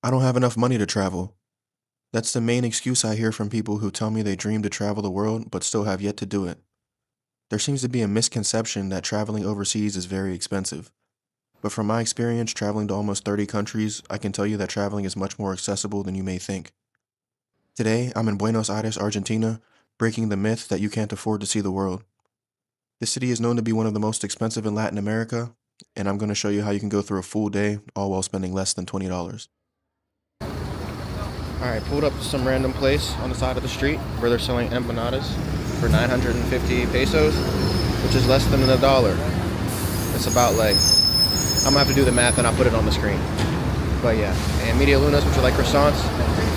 I don't have enough money to travel. That's the main excuse I hear from people who tell me they dream to travel the world but still have yet to do it. There seems to be a misconception that traveling overseas is very expensive. But from my experience traveling to almost 30 countries, I can tell you that traveling is much more accessible than you may think. Today, I'm in Buenos Aires, Argentina, breaking the myth that you can't afford to see the world. This city is known to be one of the most expensive in Latin America, and I'm going to show you how you can go through a full day all while spending less than $20. Alright, pulled up to some random place on the side of the street where they're selling empanadas for 950 pesos, which is less than $1. It's about like, I'm gonna have to do the math and I'll put it on the screen. But yeah, and media lunas, which are like croissants,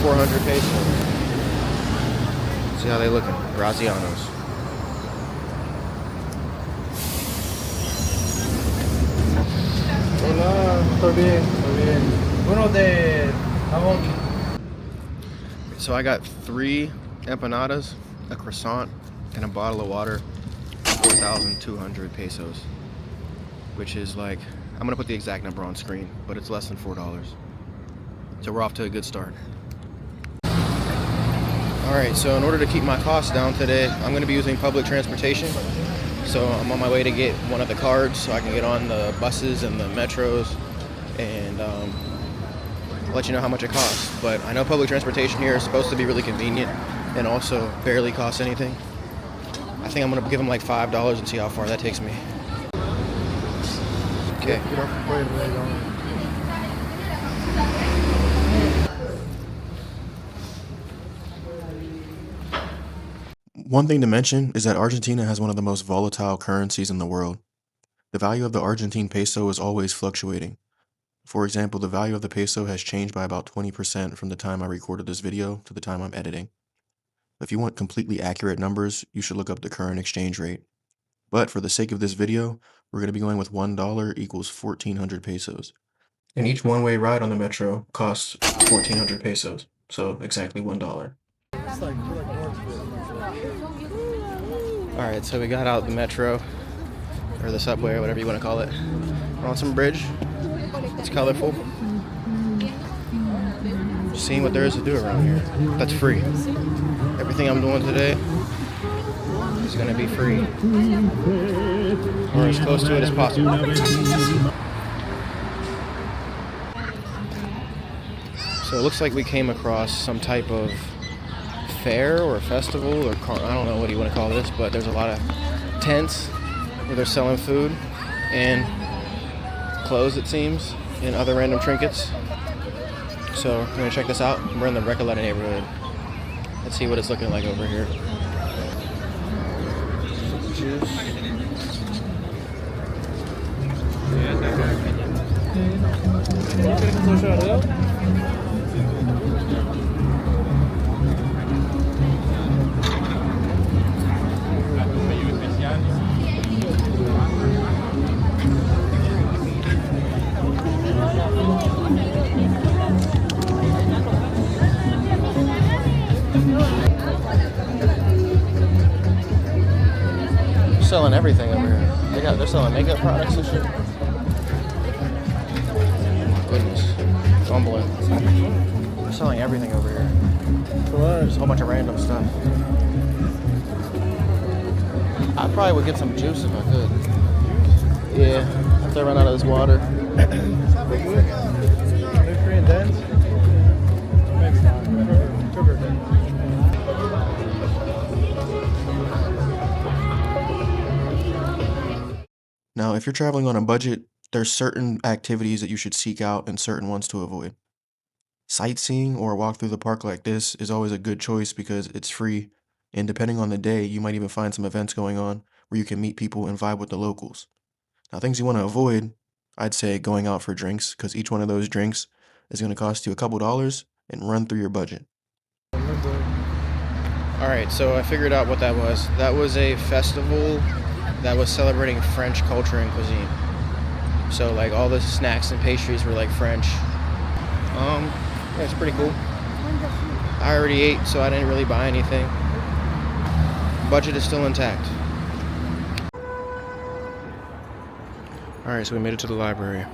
400 pesos. See how they looking, Grazianos. Hola, todo bien, todo bien. Uno de jamón. So I got 3 empanadas, a croissant, and a bottle of water, 4,200 pesos, which is like, I'm gonna put the exact number on screen, but it's less than $4. So we're off to a good start. All right, so in order to keep my costs down today, I'm gonna be using public transportation. So I'm on my way to get one of the cards so I can get on the buses and the metros and let you know how much it costs. But I know public transportation here is supposed to be really convenient and also barely costs anything. I think I'm gonna give them like $5 and see how far that takes me. Okay. One thing to mention is that Argentina has one of the most volatile currencies in the world. The value of the Argentine peso is always fluctuating. For example, the value of the peso has changed by about 20% from the time I recorded this video to the time I'm editing. If you want completely accurate numbers, you should look up the current exchange rate. But for the sake of this video, we're going to be going with $1 equals 1,400 pesos. And each one-way ride on the metro costs 1,400 pesos, so exactly $1. All right, so we got out the metro, or the subway, or whatever you want to call it. We're on some bridge. It's colorful. Just seeing what there is to do around here. That's free. Everything I'm doing today is going to be free, or as close to it as possible. So it looks like we came across some type of fair or festival or I don't know what you want to call this, but there's a lot of tents where they're selling food and clothes, it seems, and other random trinkets. So we're gonna check this out. We're in the Recoleta neighborhood. Let's see what it's looking like over here. Selling everything over here. They're selling makeup products and shit. Goodness, fumbling. They're selling everything over here. There's a whole bunch of random stuff. I probably would get some juice if I could. Yeah, after I run out of this water. Now, if you're traveling on a budget, there's certain activities that you should seek out and certain ones to avoid. Sightseeing or a walk through the park like this is always a good choice because it's free, and depending on the day, you might even find some events going on where you can meet people and vibe with the locals. Now, things you want to avoid, I'd say going out for drinks, because each one of those drinks is going to cost you a couple dollars and run through your budget. Alright, so I figured out what that was. That was a festival that was celebrating French culture and cuisine. So like all the snacks and pastries were like French. Yeah, it's pretty cool. I already ate, so I didn't really buy anything. Budget is still intact. Alright, so we made it to the library.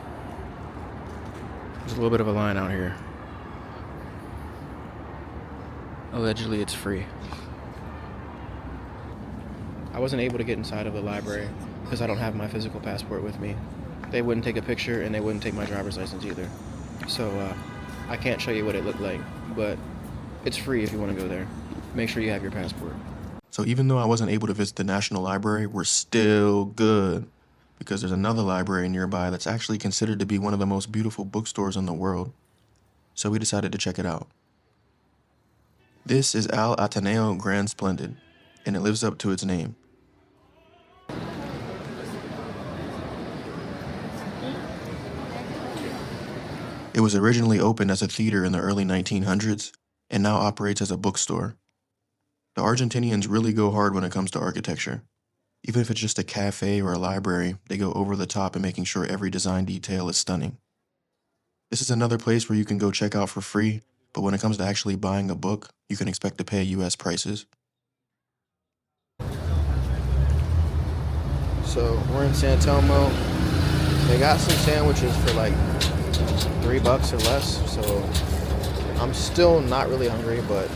There's a little bit of a line out here. Allegedly, it's free. I wasn't able to get inside of the library because I don't have my physical passport with me. They wouldn't take a picture and they wouldn't take my driver's license either. So I can't show you what it looked like, but it's free if you want to go there. Make sure you have your passport. So even though I wasn't able to visit the National Library, we're still good, because there's another library nearby that's actually considered to be one of the most beautiful bookstores in the world. So we decided to check it out. This is Al Ateneo Grand Splendid, and it lives up to its name. It was originally opened as a theater in the early 1900s and now operates as a bookstore. The Argentinians really go hard when it comes to architecture. Even if it's just a cafe or a library, they go over the top in making sure every design detail is stunning. This is another place where you can go check out for free, but when it comes to actually buying a book, you can expect to pay US prices. So we're in San Telmo. They got some sandwiches for like $3 or less. So I'm still not really hungry, but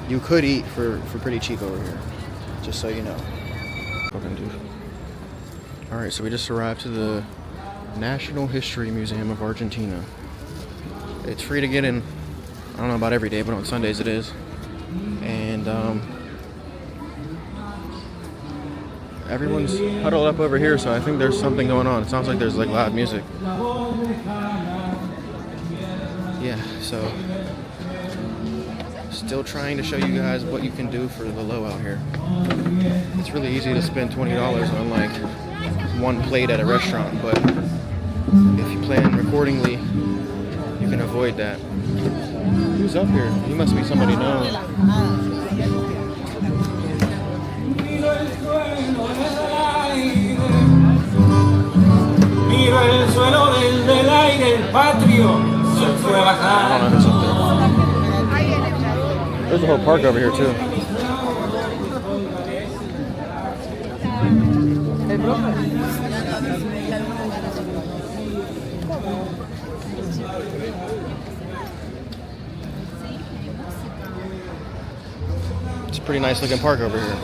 you could eat for pretty cheap over here. Just so you know. Fucking dude. Alright, so we just arrived to the National History Museum of Argentina. It's free to get in. I don't know about every day, but on Sundays it is. And everyone's huddled up over here, so I think there's something going on. It sounds like there's like loud music. Yeah, so still trying to show you guys what you can do for the low out here. It's really easy to spend $20 on like one plate at a restaurant, but if you plan accordingly, you can avoid that. Who's up here? He must be somebody known. I don't know who's up there. There's a whole park over here too. It's a pretty nice looking park over here.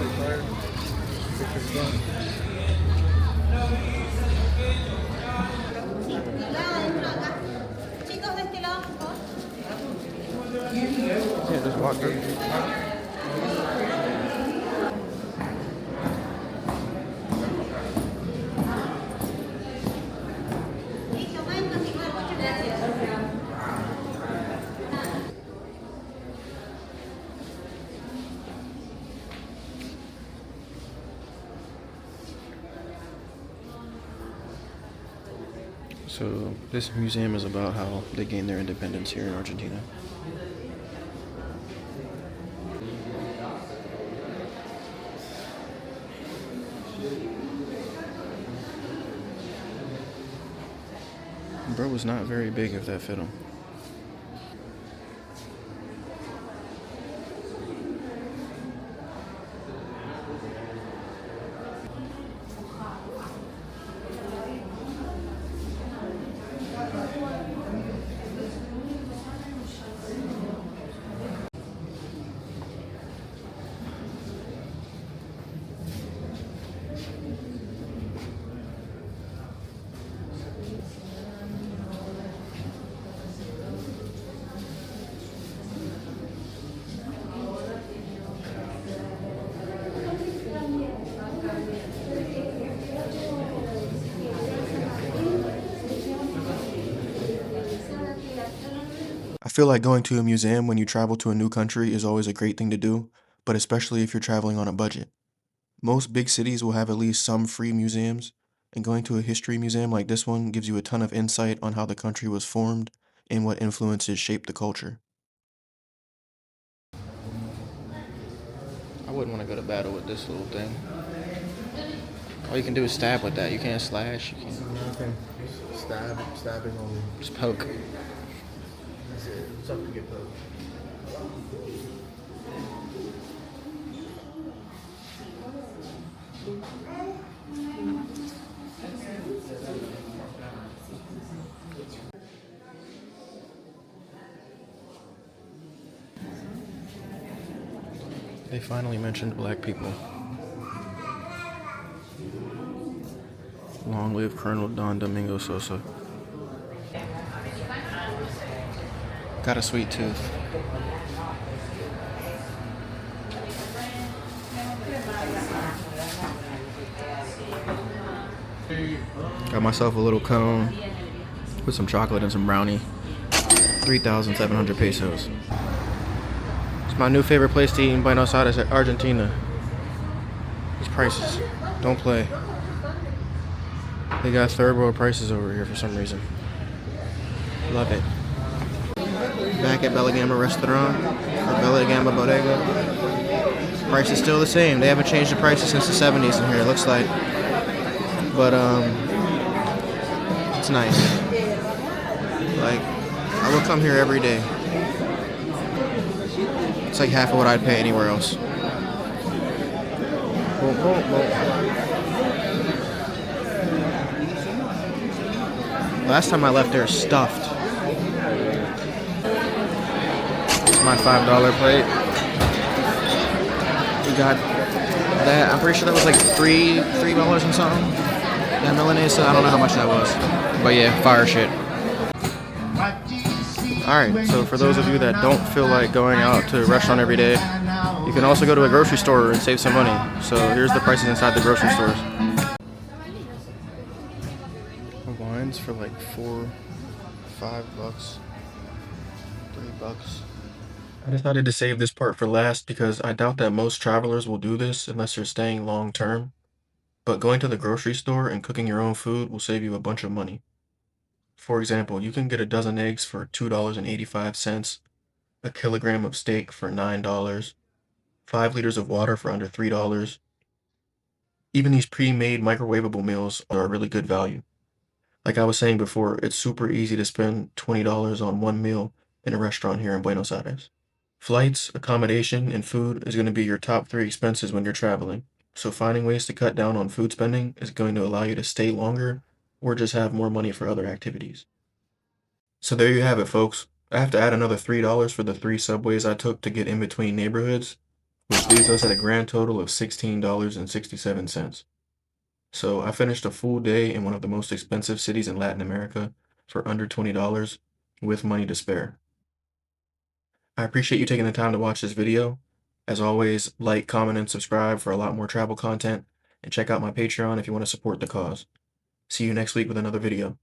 Yeah, just walk through. So this museum is about how they gained their independence here in Argentina. Bro was not very big if that fit him. I feel like going to a museum when you travel to a new country is always a great thing to do, but especially if you're traveling on a budget. Most big cities will have at least some free museums, and going to a history museum like this one gives you a ton of insight on how the country was formed and what influences shaped the culture. I wouldn't want to go to battle with this little thing. All you can do is stab with that. You can't slash. You can't. Nothing. Stabbing only. Just poke. That's it. Something to get poked. They finally mentioned black people. Long live Colonel Don Domingo Sosa. Got a sweet tooth. Got myself a little cone with some chocolate and some brownie. 3,700 pesos. It's my new favorite place to eat in Buenos Aires, Argentina. These prices, don't play. They got third world prices over here for some reason. Love it. Back at Bella Gamba Restaurant, or Bella Gamba Bodega. Price is still the same. They haven't changed the prices since the 70s in here, it looks like. But, it's nice. Like, I would come here every day. It's like half of what I'd pay anywhere else. Last time I left there stuffed. It's my $5 plate. We got that. I'm pretty sure that was like $3 and something. That Milanese, I don't know how much that was. But yeah, fire shit. Alright, so for those of you that don't feel like going out to a restaurant every day, you can also go to a grocery store and save some money. So here's the prices inside the grocery stores. Wines for like $4, $5, $3. I decided to save this part for last because I doubt that most travelers will do this unless you're staying long term. But going to the grocery store and cooking your own food will save you a bunch of money. For example, you can get a dozen eggs for $2.85, a kilogram of steak for $9, 5 liters of water for under $3. Even these pre-made microwavable meals are a really good value. Like I was saying before, it's super easy to spend $20 on one meal in a restaurant here in Buenos Aires. Flights, accommodation, and food is going to be your top 3 expenses when you're traveling. So finding ways to cut down on food spending is going to allow you to stay longer or just have more money for other activities. So there you have it, folks. I have to add another $3 for the 3 subways I took to get in between neighborhoods, which leaves us at a grand total of $16.67. So I finished a full day in one of the most expensive cities in Latin America for under $20 with money to spare. I appreciate you taking the time to watch this video. As always, like, comment, and subscribe for a lot more travel content, and check out my Patreon if you want to support the cause. See you next week with another video.